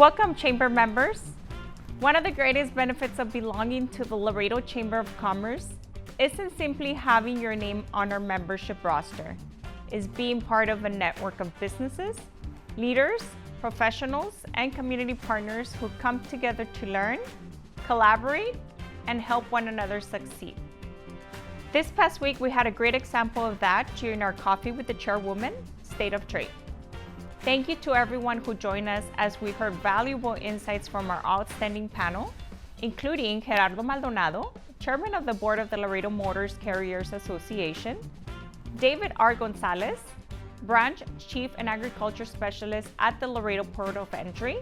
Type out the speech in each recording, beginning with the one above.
Welcome, Chamber members. One of the greatest benefits of belonging to the Laredo Chamber of Commerce isn't simply having your name on our membership roster. It's being part of a network of businesses, leaders, professionals, and community partners who come together to learn, collaborate, and help one another succeed. This past week, we had a great example of that during our Coffee with the Chairwoman, State of Trade. Thank you to everyone who joined us as we heard valuable insights from our outstanding panel, including Gerardo Maldonado, Chairman of the Board of the Laredo Motors Carriers Association, David R. Gonzalez, Branch Chief and Agriculture Specialist at the Laredo Port of Entry,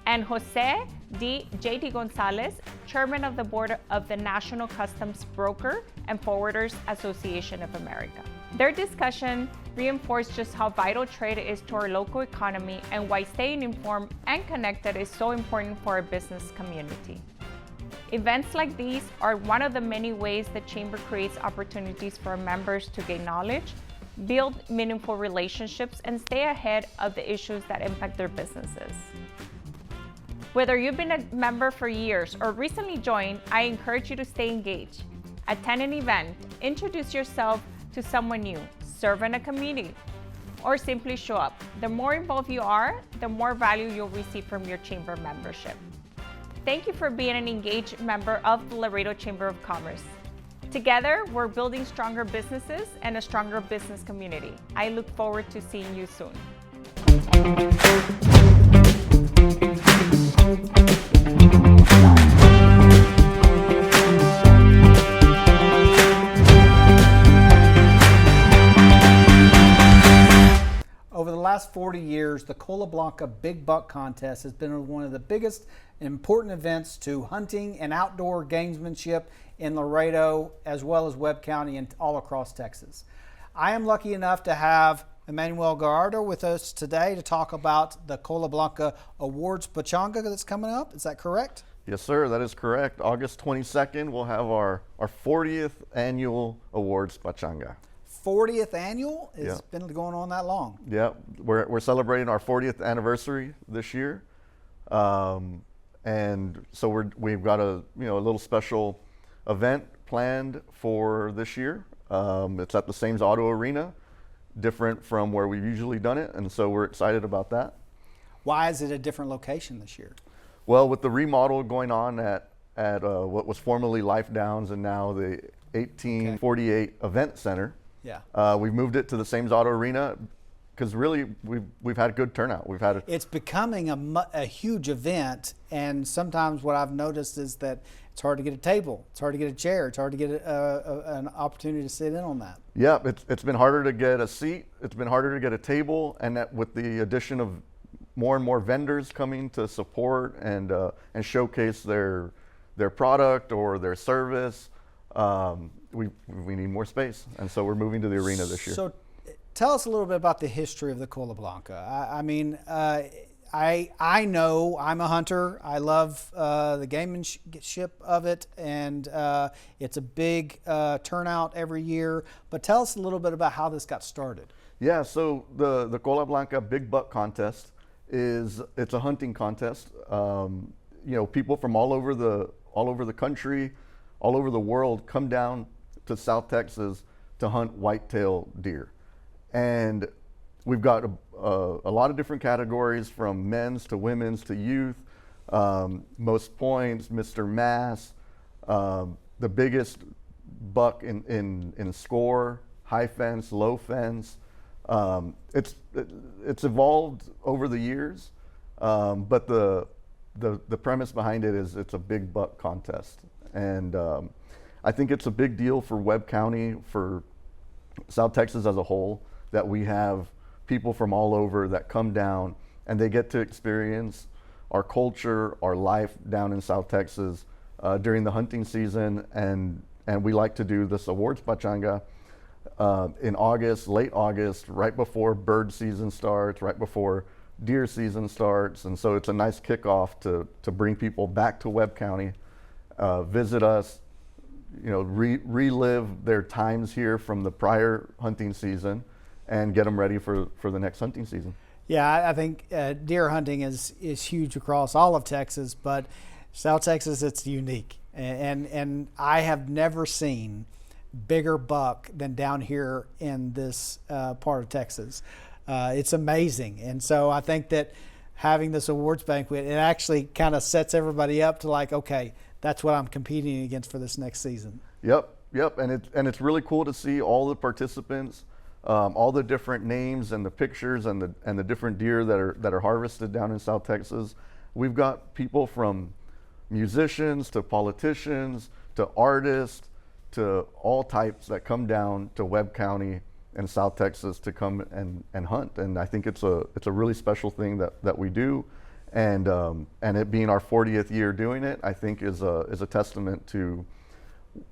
and Jose J.D. Gonzalez, Chairman of the Board of the National Customs Broker and Forwarders Association of America. Their discussion reinforced just how vital trade is to our local economy and why staying informed and connected is so important for our business community. Events like these are one of the many ways the Chamber creates opportunities for members to gain knowledge, build meaningful relationships, and stay ahead of the issues that impact their businesses. Whether you've been a member for years or recently joined, I encourage you to stay engaged. Attend an event, introduce yourself to someone new, serve in a community, or simply show up. The more involved you are, the more value you'll receive from your Chamber membership. Thank you for being an engaged member of the Laredo Chamber of Commerce. Together, we're building stronger businesses and a stronger business community. I look forward to seeing you soon. Over the last 40 years, the Cola Blanca Big Buck Contest has been one of the biggest important events to hunting and outdoor gamesmanship in Laredo, as well as Webb County and all across Texas. I am lucky enough to have Emmanuel Gallardo with us today to talk about the Cola Blanca Awards Pachanga that's coming up. Is that correct? Yes, sir, that is correct. August 22nd, we'll have our 40th annual Awards Pachanga. 40th annual? It's Yeah. been going on that long. Yeah, we're celebrating our 40th anniversary this year, and so we've got a little special event planned for this year. It's at the Sames Auto Arena, different from where we've usually done it, and so we're excited about that. Why is it a different location this year? Well, with the remodel going on at what was formerly Life Downs and now the 1848 Event Center. Yeah. We've moved it to the Sames Auto Arena because really we've had good turnout. It's becoming a huge event, and sometimes what I've noticed is that it's hard to get a table, it's hard to get a chair, it's hard to get an opportunity to sit in on that. Yeah, it's been harder to get a seat, it's been harder to get a table, and that with the addition of more and more vendors coming to support and showcase their product or their service, we need more space, and so we're moving to the arena this year. So tell us a little bit about the history of the Cola Blanca. I know I'm a hunter. I love the gamemanship of it, and it's a big turnout every year. But tell us a little bit about how this got started. Yeah, so the Cola Blanca Big Buck Contest it's a hunting contest. People from all over the country, all over the world come down to South Texas to hunt whitetail deer. And we've got a lot of different categories, from men's to women's to youth, most points, Mr. Mass, the biggest buck in score, high fence, low fence. It's evolved over the years, but the premise behind it is it's a big buck contest. And I think it's a big deal for Webb County, for South Texas as a whole, that we have people from all over that come down and they get to experience our culture, our life down in South Texas during the hunting season. And we like to do this Awards Pachanga in August, late August, right before bird season starts, right before deer season starts. And so it's a nice kickoff to bring people back to Webb County, visit us, relive their times here from the prior hunting season and get them ready for the next hunting season. Yeah, I think deer hunting is huge across all of Texas, but South Texas, it's unique. And I have never seen bigger buck than down here in this part of Texas. It's amazing. And so I think that having this awards banquet, it actually kind of sets everybody up to like, okay, that's what I'm competing against for this next season. Yep. And it's really cool to see all the participants, all the different names and the pictures and the different deer that are harvested down in South Texas. We've got people from musicians to politicians to artists to all types that come down to Webb County and South Texas to come and hunt. And I think it's a really special thing that we do. And it being our 40th year doing it, I think is a testament to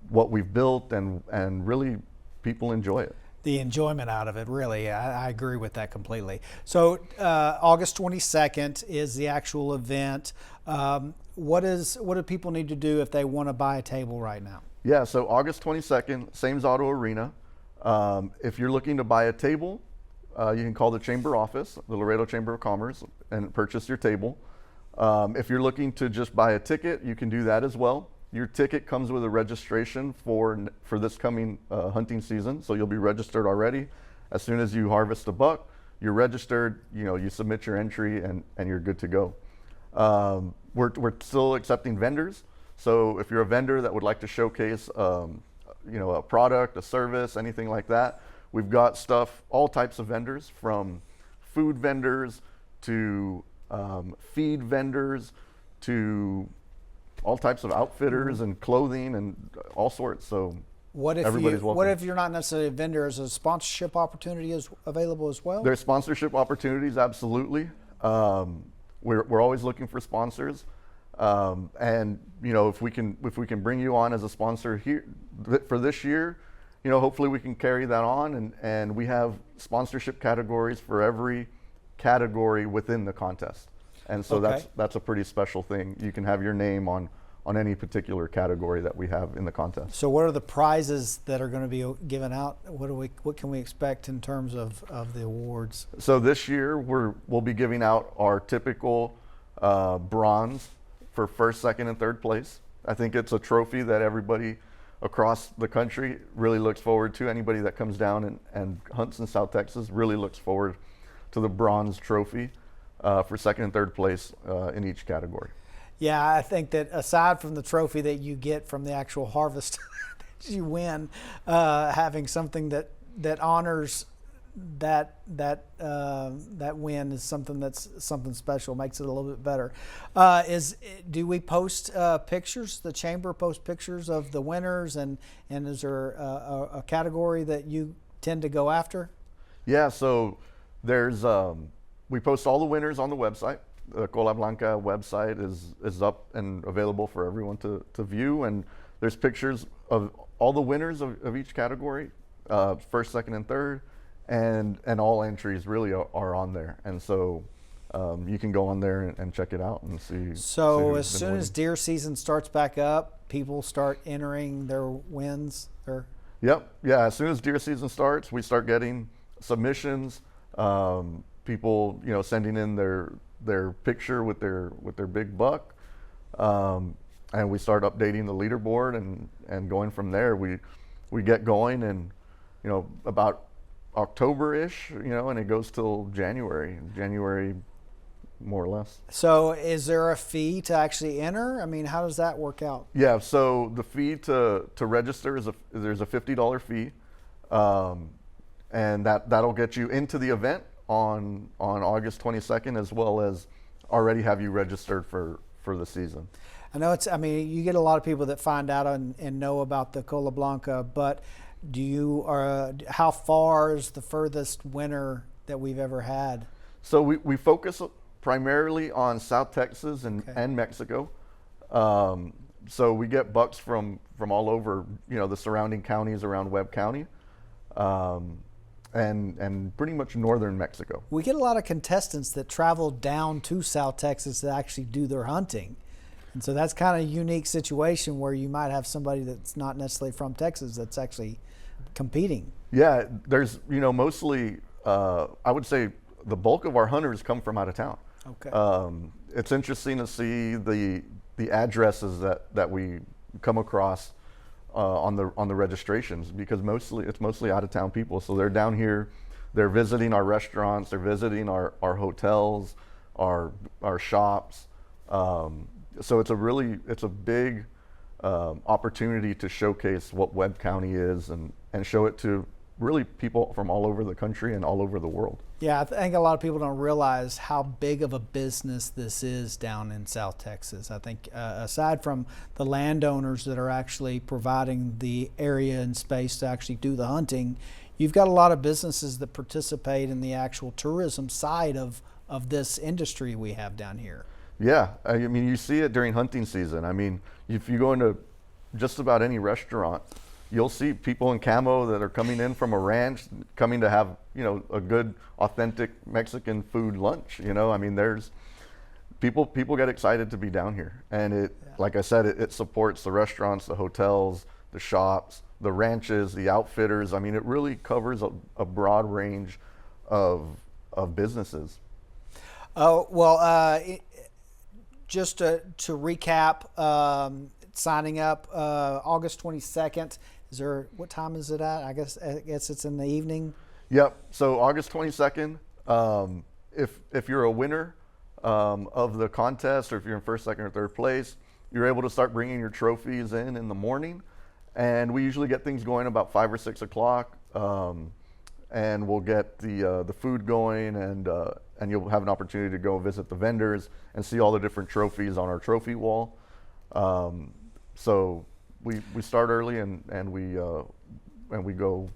what we've built, and really people enjoy it. The enjoyment out of it, really. I agree with that completely. So August 22nd is the actual event. What do people need to do if they want to buy a table right now? Yeah, so August 22nd, Sames Auto Arena. If you're looking to buy a table, you can call the chamber office, the Laredo Chamber of Commerce, and purchase your table. If you're looking to just buy a ticket, you can do that as well. Your ticket comes with a registration for this coming hunting season, so you'll be registered already. As soon as you harvest a buck, you're registered. You submit your entry, and you're good to go. We're still accepting vendors, so if you're a vendor that would like to showcase, a product, a service, anything like that, we've got stuff, all types of vendors, from food vendors to feed vendors to all types of outfitters and clothing and all sorts. So everybody's welcome. What if you're not necessarily a vendor? Is a sponsorship opportunity available as well? There's sponsorship opportunities, absolutely. We're always looking for sponsors, and if we can bring you on as a sponsor here for this year, hopefully we can carry that on, and we have sponsorship categories for every category within the contest. And so that's a pretty special thing. You can have your name on any particular category that we have in the contest. So what are the prizes that are going to be given out? What can we expect in terms of the awards? So this year we'll be giving out our typical bronze for first, second, and third place. I think it's a trophy that everybody across the country really looks forward to. Anybody that comes down and hunts in South Texas really looks forward to the bronze trophy for second and third place in each category. Yeah, I think that aside from the trophy that you get from the actual harvest that you win, having something that honors that win is something special, makes it a little bit better. Do we post pictures? The chamber post pictures of the winners, and is there a category that you tend to go after? Yeah, so there's we post all the winners on the website. The Cola Blanca website is up and available for everyone to view, and there's pictures of all the winners of each category, first, second, and third, and all entries really are on there. And so you can go on there and check it out and see. So as soon as deer season starts back up, people start entering their wins? Yep. Yeah, as soon as deer season starts, we start getting submissions. People, sending in their picture with their big buck, and we start updating the leaderboard and going from there. We get going, and about October-ish, and it goes till January more or less. So is there a fee to actually enter? I mean, how does that work out? Yeah, so the fee to register there's a $50 fee, and that'll get you into the event on August 22nd, as well as already have you registered for the season. I know you get a lot of people that find out and know about the Cola Blanca, but how far is the furthest winner that we've ever had? So we focus primarily on South Texas and Mexico. So we get bucks from all over, the surrounding counties around Webb County. And pretty much northern Mexico. We get a lot of contestants that travel down to South Texas to actually do their hunting. And so that's kind of a unique situation where you might have somebody that's not necessarily from Texas that's actually competing. Yeah, there's, mostly, I would say the bulk of our hunters come from out of town. Okay. It's interesting to see the addresses that we come across on the registrations, because it's mostly out of town people. So they're down here, they're visiting our restaurants, they're visiting our hotels, our shops. So it's a big opportunity to showcase what Webb County is and show it to really people from all over the country and all over the world. Yeah, I think a lot of people don't realize how big of a business this is down in South Texas. I think aside from the landowners that are actually providing the area and space to actually do the hunting, you've got a lot of businesses that participate in the actual tourism side of this industry we have down here. Yeah, I mean, you see it during hunting season. I mean, if you go into just about any restaurant, you'll see people in camo that are coming in from a ranch, coming to have, a good, authentic Mexican food lunch. I mean, there's people get excited to be down here, and like I said, it supports the restaurants, the hotels, the shops, the ranches, the outfitters. I mean, it really covers a broad range of businesses. Oh, well, just to recap, signing up August 22nd. What time is it at? I guess it's in the evening. Yep. So August 22nd. If you're a winner of the contest, or if you're in first, second, or third place, you're able to start bringing your trophies in the morning, and we usually get things going about 5 or 6 o'clock, and we'll get the food going, and you'll have an opportunity to go visit the vendors and see all the different trophies on our trophy wall. So we start early and we go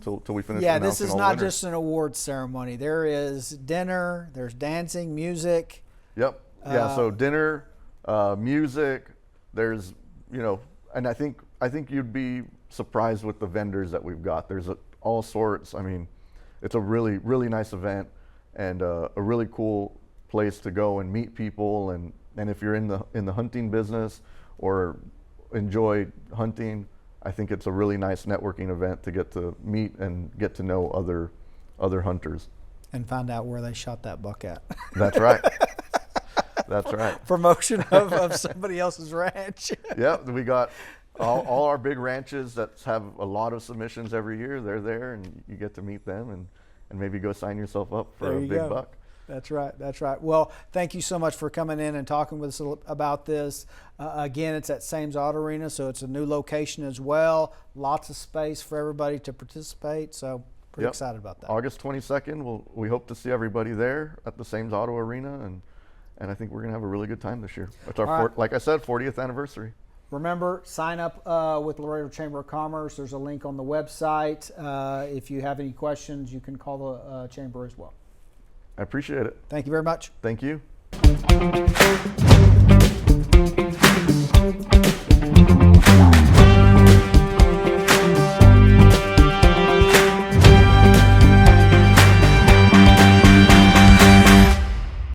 till we finish. Yeah, this is all not winners. just an awards ceremony. There is dinner, there's dancing, music. Yep. Yeah. So dinner, music. There's and I think you'd be surprised with the vendors that we've got. There's all sorts. I mean, it's a really, really nice event, and a really cool place to go and meet people. And if you're in the hunting business or enjoy hunting, I think it's a really nice networking event to get to meet and get to know other hunters. And find out where they shot that buck at. That's right. That's right. Promotion of somebody else's ranch. Yep, we got all our big ranches that have a lot of submissions every year. They're there, and you get to meet them and maybe go sign yourself up for a big buck. That's right. That's right. Well, thank you so much for coming in and talking with us about this. Again, it's at Sames Auto Arena, so it's a new location as well. Lots of space for everybody to participate. So pretty excited about that. August 22nd, we hope to see everybody there at the Sames Auto Arena, and I think we're going to have a really good time this year. It's our, like I said, 40th anniversary. Remember, sign up with Laredo Chamber of Commerce. There's a link on the website. If you have any questions, you can call the chamber as well. I appreciate it. Thank you very much. Thank you.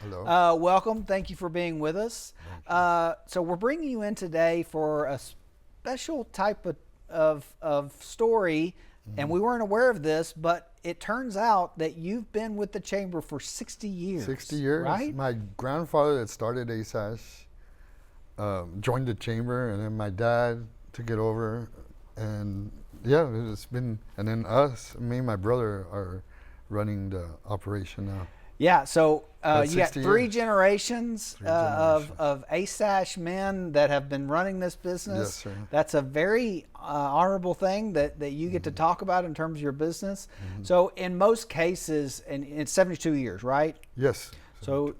Hello. Welcome. Thank you for being with us. So we're bringing you in today for a special type of story, and we weren't aware of this, but it turns out that you've been with the chamber for 60 years. 60 years. Right? My grandfather that started ASAS joined the chamber, and then my dad took it over. And yeah, it's been, and then me and my brother are running the operation now. Yeah, so you got 60 three years. generations of ASAS men that have been running this business. Yes, sir. That's a very honorable thing that you get to talk about in terms of your business. So in most cases, and it's 72 years, right? Yes. So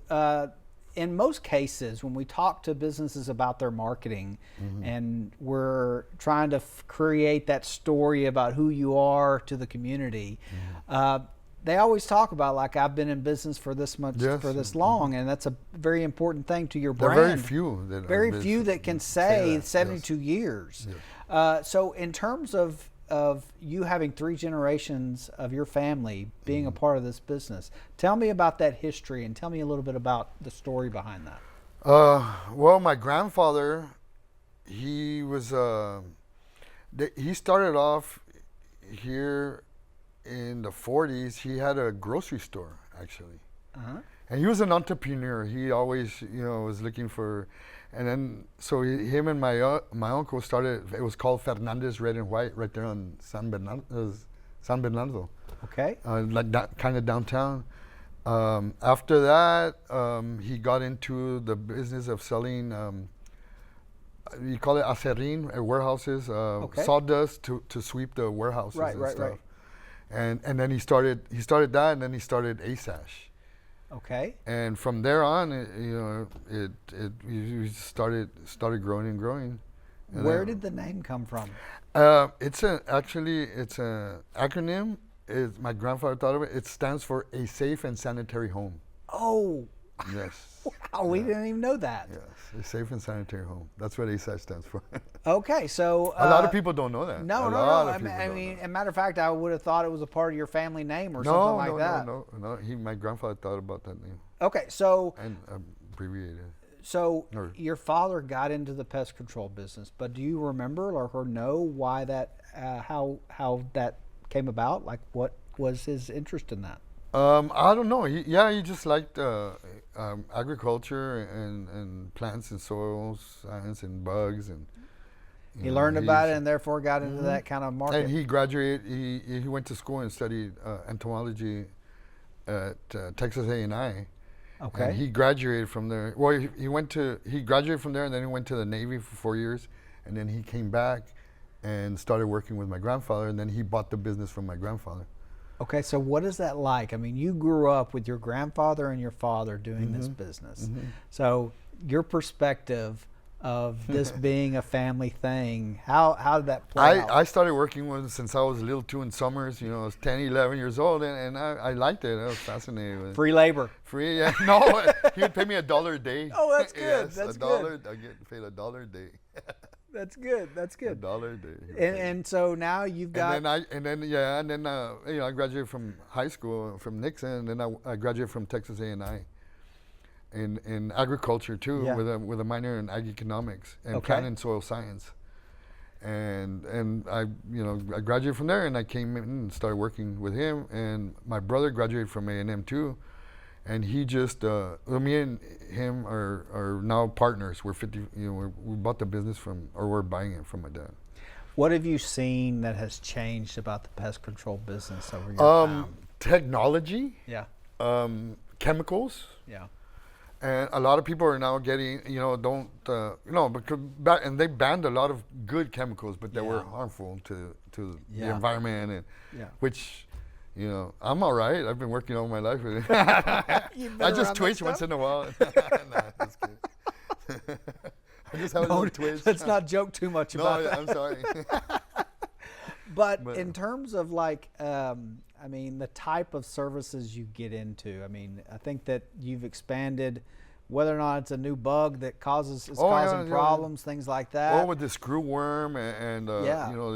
in most cases, when we talk to businesses about their marketing and we're trying to create that story about who you are to the community, they always talk about, like, I've been in business for this much, for this long, and that's a very important thing to your brand. There are very few that can say that, 72 years. Yes. So in terms of you having three generations of your family being a part of this business, tell me about that history and tell me a little bit about the story behind that. Well, my grandfather, he was he started off here in the 40s. He had a grocery store, actually. Uh-huh. And he was an entrepreneur. He always, was looking for, and then so him and my uncle started. It was called Fernandez Red and White, right there on San Bernardo. Okay. Like that, kind of downtown. After that, he got into the business of selling. You call it acerrín, warehouses, sawdust to sweep the warehouses and stuff. Right. And then he started that, and then he started ASASH. Okay. And from there on, we started growing and growing. And Where did the name come from? It's an acronym. My grandfather thought of it. It stands for A Safe and Sanitary Home. Oh. Yes. Wow, we didn't even know that. Yes, a safe and sanitary home. That's what ASASH stands for. Okay, so a lot of people don't know that. No. I mean, as a matter of fact, I would have thought it was a part of your family name or something like that. No. My grandfather thought about that name. Okay, so and abbreviated. So your father got into the pest control business, but do you remember or know why that, how that came about? Like, what was his interest in that? I don't know. He just liked agriculture and plants and soils science and bugs, and he learned about it and therefore got into that kind of market. And he graduated. He went to school and studied entomology at Texas A&I. Okay. And he graduated from there. Well, he graduated from there, and then he went to the Navy for 4 years, and then he came back and started working with my grandfather, and then he bought the business from my grandfather. Okay, so what is that like? I mean, you grew up with your grandfather and your father doing this business. So your perspective of this being a family thing, how did that play out? I started working with him since I was a little too in summers. I was 10, 11 years old, and I liked it. I was fascinated with it. Free labor. Free, yeah. No, he would pay me $1 a day. Oh, that's good. Yes, that's $1. good. I get paid $1 a day. That's good. That's good. $1 a day. And so now you've got. I graduated from high school from Nixon, and then I graduated from Texas A&I in agriculture too, with a minor in ag economics and plant and soil science. And I graduated from there, and I came in and started working with him. And my brother graduated from A&M too. And he just, me and him are now partners. We're 50, we bought the business we're buying it from my dad. What have you seen that has changed about the pest control business over your time? Technology. Yeah. Chemicals. Yeah. And a lot of people are now getting, because and they banned a lot of good chemicals, but that were harmful to the environment, and which. I'm all right. I've been working all my life with it. I just twitch once in a while. Nah, just kidding. I just have a little twitch. Let's not joke too much about that. I'm sorry. But in terms of the type of services you get into, I think that you've expanded, whether or not it's a new bug that causing problems, things like that. Or with the screw worm and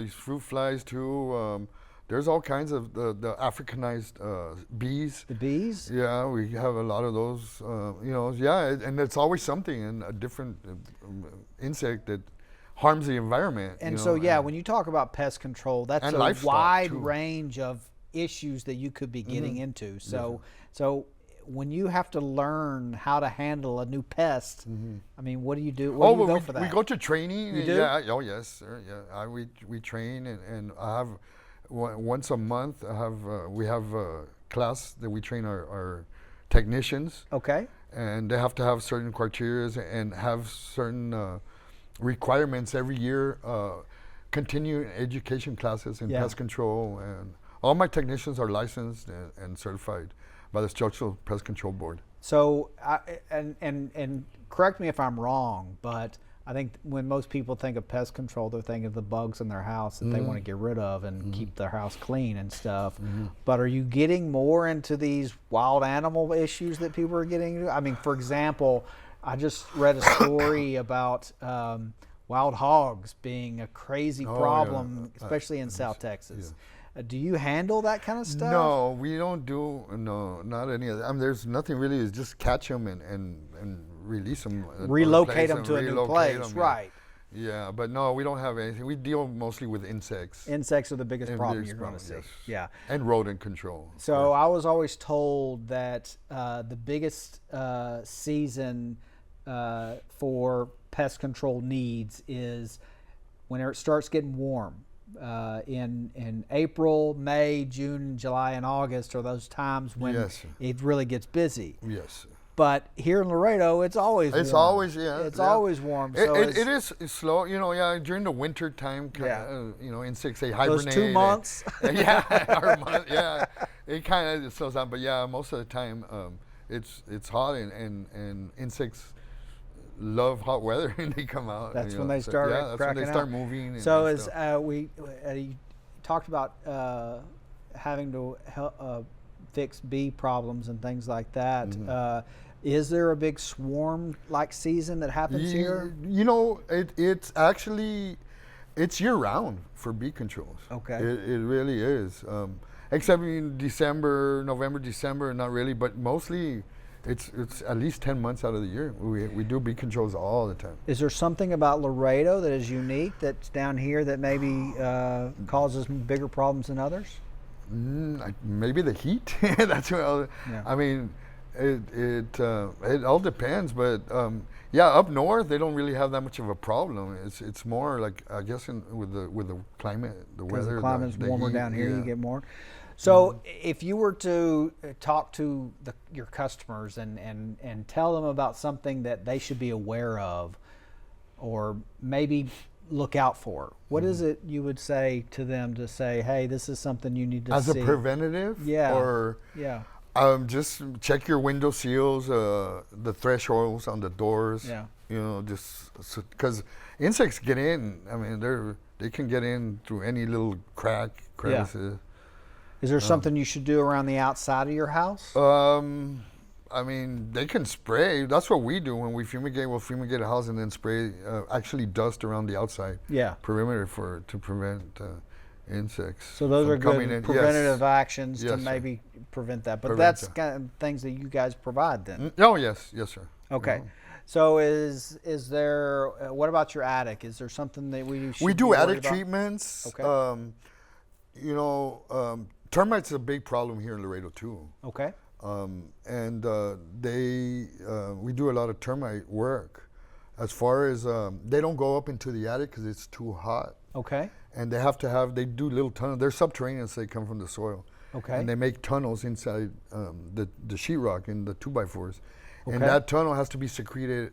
these fruit flies too. There's all kinds of the Africanized bees. The bees? Yeah, we have a lot of those. And it's always something, and a different insect that harms the environment. And when you talk about pest control, that's a wide range of issues that you could be getting into. So when you have to learn how to handle a new pest, what do you do? Where do you go for that? We go to training. You do? Yeah. Oh yes, sir. Yeah. We train, and I have. Once a month, we have a class that we train our technicians. Okay. And they have to have certain criteria and have certain requirements every year. Continuing education classes in pest control, and all my technicians are licensed and certified by the Structural Pest Control Board. So, and correct me if I'm wrong, but I think when most people think of pest control, they're thinking of the bugs in their house that they want to get rid of and keep their house clean and stuff. But are you getting more into these wild animal issues that people are getting into? For example, I just read a story about wild hogs being a crazy problem, especially in South Texas. Do you handle that kind of stuff? No, we don't do, not any of that. There's nothing really, it's just catch them and release them. Relocate them to a new place, right. Yeah, but no, we don't have anything. We deal mostly with insects. Insects are the biggest And problem biggest you're going to see. problem, yes. Yeah. And rodent control. of So course. I was always told that the biggest season for pest control needs is when it starts getting warm. In April, May, June, July, and August are those times when Yes, sir. it really gets busy. Yes. But here in Laredo, it's always It's warm. always, yeah. It's yeah. always warm. So It is slow, yeah, during the winter time, Yeah. Insects, they hibernate. those 2 months. Yeah, or a month, yeah. It kind of slows down, but yeah, most of the time, it's hot and insects love hot weather and they come out. That's when they start that's when cracking they start out. moving. And So and as stuff. we you talked about having to help, fix bee problems and things like that. Mm-hmm. Is there a big swarm-like season that happens here? It's actually it's year round for bee controls. Okay. It really is. Except in November, December, not really, but mostly it's at least 10 months out of the year. We do bee controls all the time. Is there something about Laredo that is unique that's down here that maybe causes bigger problems than others? Maybe the heat. That's what Yeah. I mean. It all depends, but yeah, up north they don't really have that much of a problem. It's more like I guess with the climate, the Because weather. the climate's the warmer heat, down here, you yeah. get more. So if you were to talk to your customers and tell them about something that they should be aware of or maybe look out for, what is it you would say to them to say, hey, this is something you need to As see? a preventative, Yeah. or Yeah. just check your window seals, the thresholds on the doors. Yeah. Just because insects get in. I mean, they can get in through any little crevices. Is there something you should do around the outside of your house? I mean, they can spray. That's what we do when we fumigate. We'll fumigate a house and then spray actually dust around the outside Yeah. perimeter to prevent insects. So those from are coming good in. preventative Yes. actions to Yes, sir. maybe prevent that. But Prevent that's that. kind of things that you guys provide then. Oh yes, sir. Okay. So is there? What about your attic? Is there something that we should We be do worried attic about? treatments. Okay. Termites are a big problem here in Laredo too. Okay. And we do a lot of termite work. As far as they don't go up into the attic because it's too hot, Okay. and they do little tunnels. They're subterranean, so they come from the soil. Okay. And they make tunnels inside the sheetrock and the 2x4s, and Okay. that tunnel has to be secreted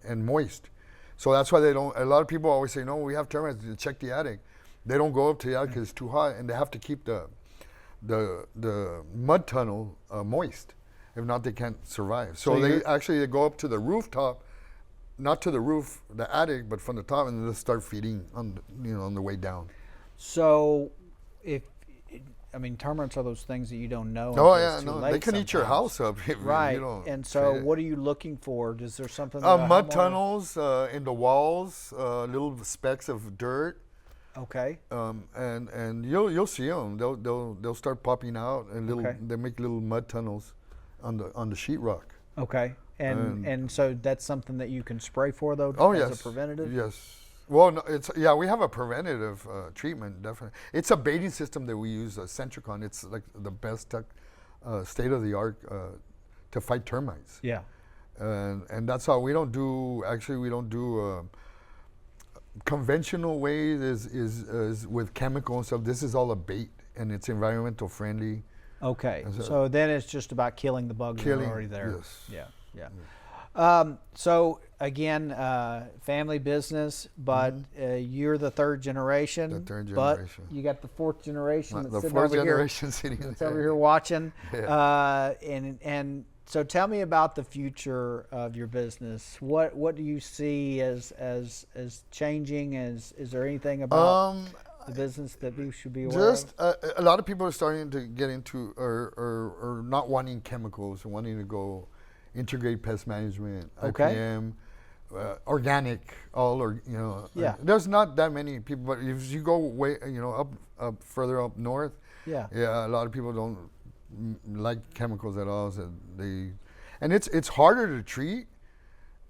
and moist. So that's why they don't. A lot of people always say, "No, we have termites. Check the attic." They don't go up to the attic because it's too hot, and they have to keep the mud tunnel moist. If not, they can't survive. So they go up to the rooftop, not to the roof, the attic, but from the top, and they start feeding on the way down. So termites are those things that you don't know. Oh until yeah, it's too no, late they can eat your sometimes. house up if Right. you don't. And so, treat it. what are you looking for? Is there something? that a Mud homeowner- tunnels in the walls, little specks of dirt. Okay. And you'll see them. They'll start popping out, and Okay. they make little mud tunnels on the sheetrock. Okay. And so that's something that you can spray for though Oh as yes, a preventative? yes. Well, no, we have a preventative treatment definitely. It's a baiting system that we use, Centricon. It's like the best state of the art to fight termites. Yeah. And that's how we don't do conventional ways is with chemical and stuff. This is all a bait, and it's environmental friendly. Okay. And So then it's just about killing the bugs that are Killing, already there. yes. Yeah. So again, family business, but you're the third generation. The third But generation. you got the fourth generation that's The sitting fourth over generation sitting here. That's there. over here watching. Yeah. And so tell me about the future of your business. What do you see as changing? Is there anything about the business that we should be aware Just a lot of people are starting to get into or not wanting chemicals, wanting to go integrate pest management, Okay. IPM, organic, Yeah. There's not that many people, but if you go way, up further up north, Yeah. a lot of people don't like chemicals at all. So and it's harder to treat.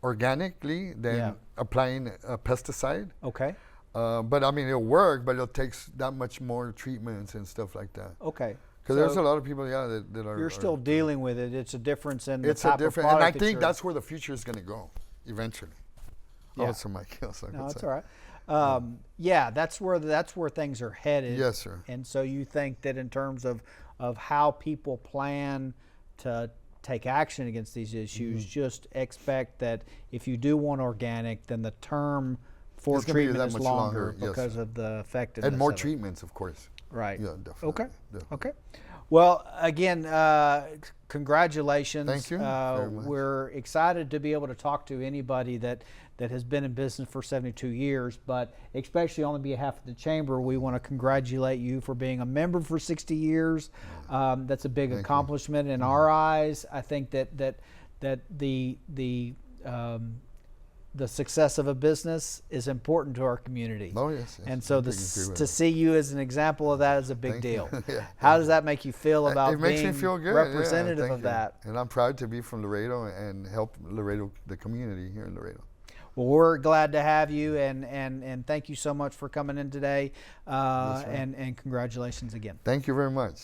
organically than Yeah. applying a pesticide. Okay. But I mean, it'll work, but it takes that much more treatments and stuff like that. Okay. Because there's a lot of people, that are. You're still dealing with it. It's a difference in the It's type a different, of and I product think that's where the future is going to go eventually. Yeah. Oh, so Mike, I was like, No, what's that's that? all right. Yeah, that's where things are headed. Yes, sir. And so you think that in terms of how people plan to take action against these issues, Mm-hmm. just expect that if you do want organic, then the term for It's gonna be treatment that is much longer longer, yes, because sir. of the effectiveness. And more of it. treatments, of course. Right. Yeah, definitely. Okay. definitely. Okay. Well, again, congratulations. Thank you very much. We're excited to be able to talk to anybody that has been in business for 72 years, but especially on behalf of the chamber, we want to congratulate you for being a member for 60 years. That's a big accomplishment in our eyes. I think that the success of a business is important to our community. Oh, yes. And so I agree with to that. see you as an example of that is a big Thank you. deal. Yeah, How does that make you feel about it makes being me feel good. representative thank of you. that? And I'm proud to be from Laredo and help Laredo, the community here in Laredo. Well, we're glad to have you, and thank you so much for coming in today, and congratulations again. Thank you very much.